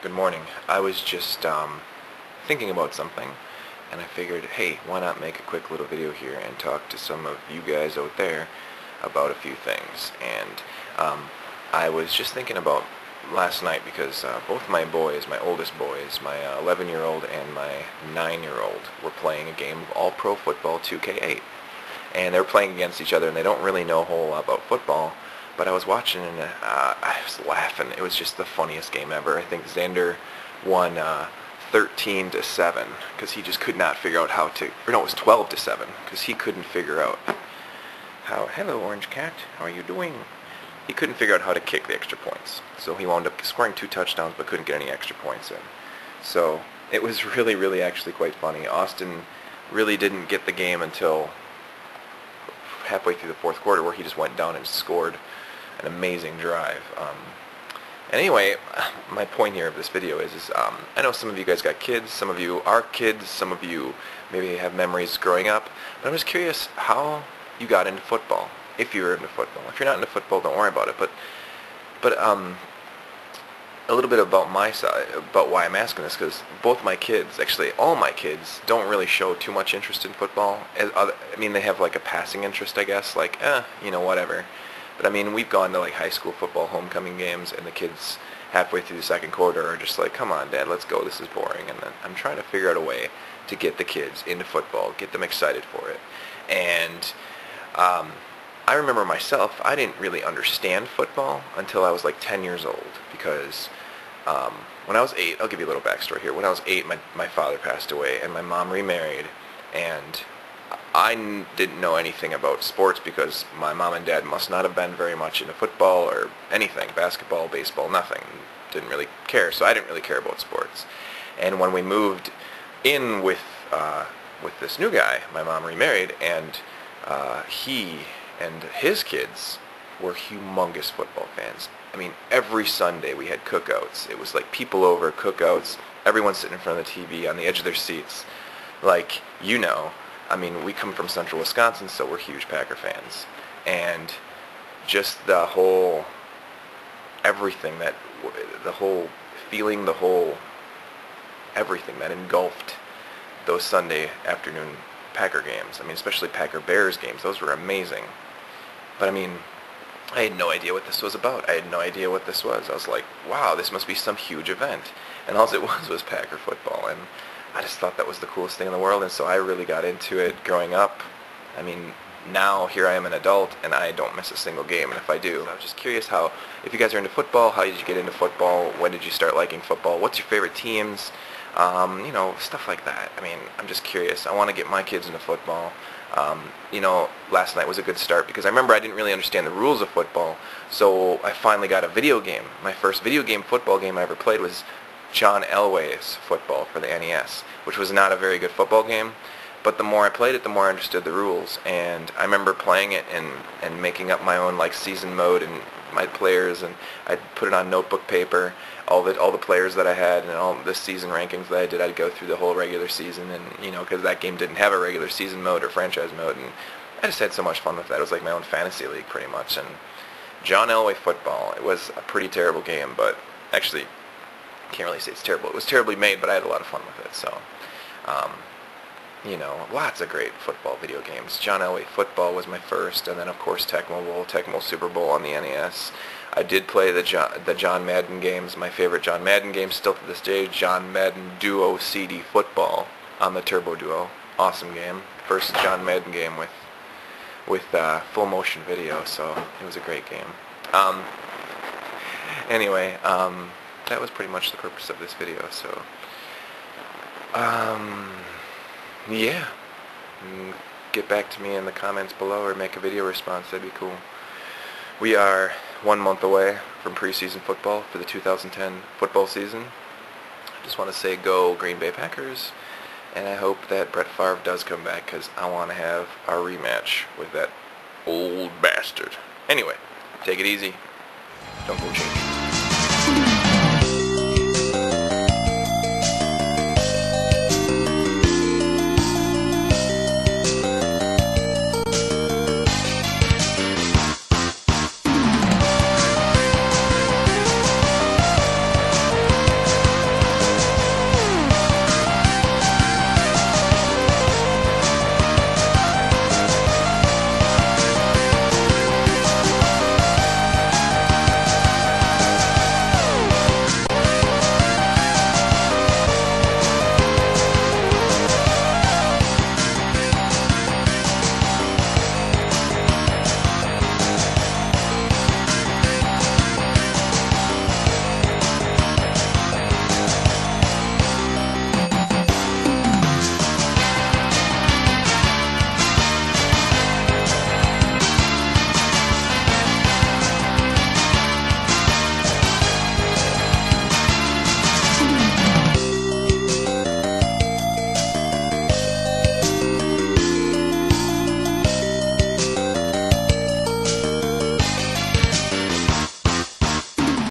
Good morning. I was just thinking about something, and I figured, hey, why not make a quick little video here and talk to some of you guys out there about a few things. And I was just thinking about last night because both my boys, my oldest boys, my 11-year-old and my 9-year-old, were playing a game of All-Pro Football 2K8. And they were playing against each other, and they don't really know a whole lot about football. But I was watching, and I was laughing. It was just the funniest game ever. I think Xander won 13-7 because he just could not figure out how to. Or no, it was 12-7 because he couldn't figure out how. Hello, Orange Cat. How are you doing? He couldn't figure out how to kick the extra points. So he wound up scoring 2 touchdowns, but couldn't get any extra points in. So it was really actually quite funny. Austin really didn't get the game until halfway through the fourth quarter, where he just went down and scored an amazing drive. And anyway, my point here of this video is I know some of you guys got kids, some of you are kids, some of you maybe have memories growing up, but I'm just curious how you got into football, if you were into football. If you're not into football, don't worry about it, but a little bit about my side, about why I'm asking this, because both my kids, actually all my kids, don't really show too much interest in football. I mean, they have like a passing interest, I guess, like, whatever. But I mean, we've gone to like high school football homecoming games, and the kids halfway through the second quarter are just like, come on, Dad, let's go, this is boring. And then I'm trying to figure out a way to get the kids into football, get them excited for it. And I remember myself, I didn't really understand football until I was like 10 years old, because when I was 8, I'll give you a little backstory here. When I was 8, my father passed away, and my mom remarried, and I didn't know anything about sports because my mom and dad must not have been very much into football or anything, basketball, baseball, nothing. Didn't really care, so I didn't really care about sports. And when we moved in with this new guy, my mom remarried, and he and his kids were humongous football fans. I mean, every Sunday we had cookouts. It was like people over, cookouts, everyone sitting in front of the TV on the edge of their seats. Like, I mean, we come from central Wisconsin, so we're huge Packer fans. And just the whole, everything that, the whole feeling, the whole everything that engulfed those Sunday afternoon Packer games. I mean, especially Packer Bears games. Those were amazing. But I mean, I had no idea what this was about. I had no idea what this was. I was like, wow, this must be some huge event. And all it was Packer football. And I just thought that was the coolest thing in the world, and so I really got into it growing up. I mean, now here I am an adult, and I don't miss a single game, and if I do, I was just curious how, if you guys are into football, how did you get into football? When did you start liking football? What's your favorite teams? Stuff like that. I mean, I'm just curious. I want to get my kids into football. Last night was a good start because I remember I didn't really understand the rules of football, so I finally got a video game. My first video game football game I ever played was John Elway's football for the NES, which was not a very good football game, but the more I played it, the more I understood the rules. And I remember playing it and making up my own like season mode and my players, and I'd put it on notebook paper, all the players that I had and all the season rankings that I did. I'd go through the whole regular season, and because that game didn't have a regular season mode or franchise mode, and I just had so much fun with that. It was like my own fantasy league pretty much. And John Elway football, it was a pretty terrible game, but actually can't really say it's terrible. It was terribly made, but I had a lot of fun with it. So, lots of great football video games. John Elway football was my first, and then of course Tecmo Super Bowl on the NES. I did play the John Madden games. My favorite John Madden game still to this day, John Madden Duo CD Football on the Turbo Duo. Awesome game. First John Madden game with full motion video, so it was a great game. Anyway, that was pretty much the purpose of this video, so, yeah, get back to me in the comments below or make a video response, that'd be cool. We are 1 month away from preseason football for the 2010 football season. I just want to say go Green Bay Packers, and I hope that Brett Favre does come back, because I want to have our rematch with that old bastard. Anyway, take it easy. Don't go changing.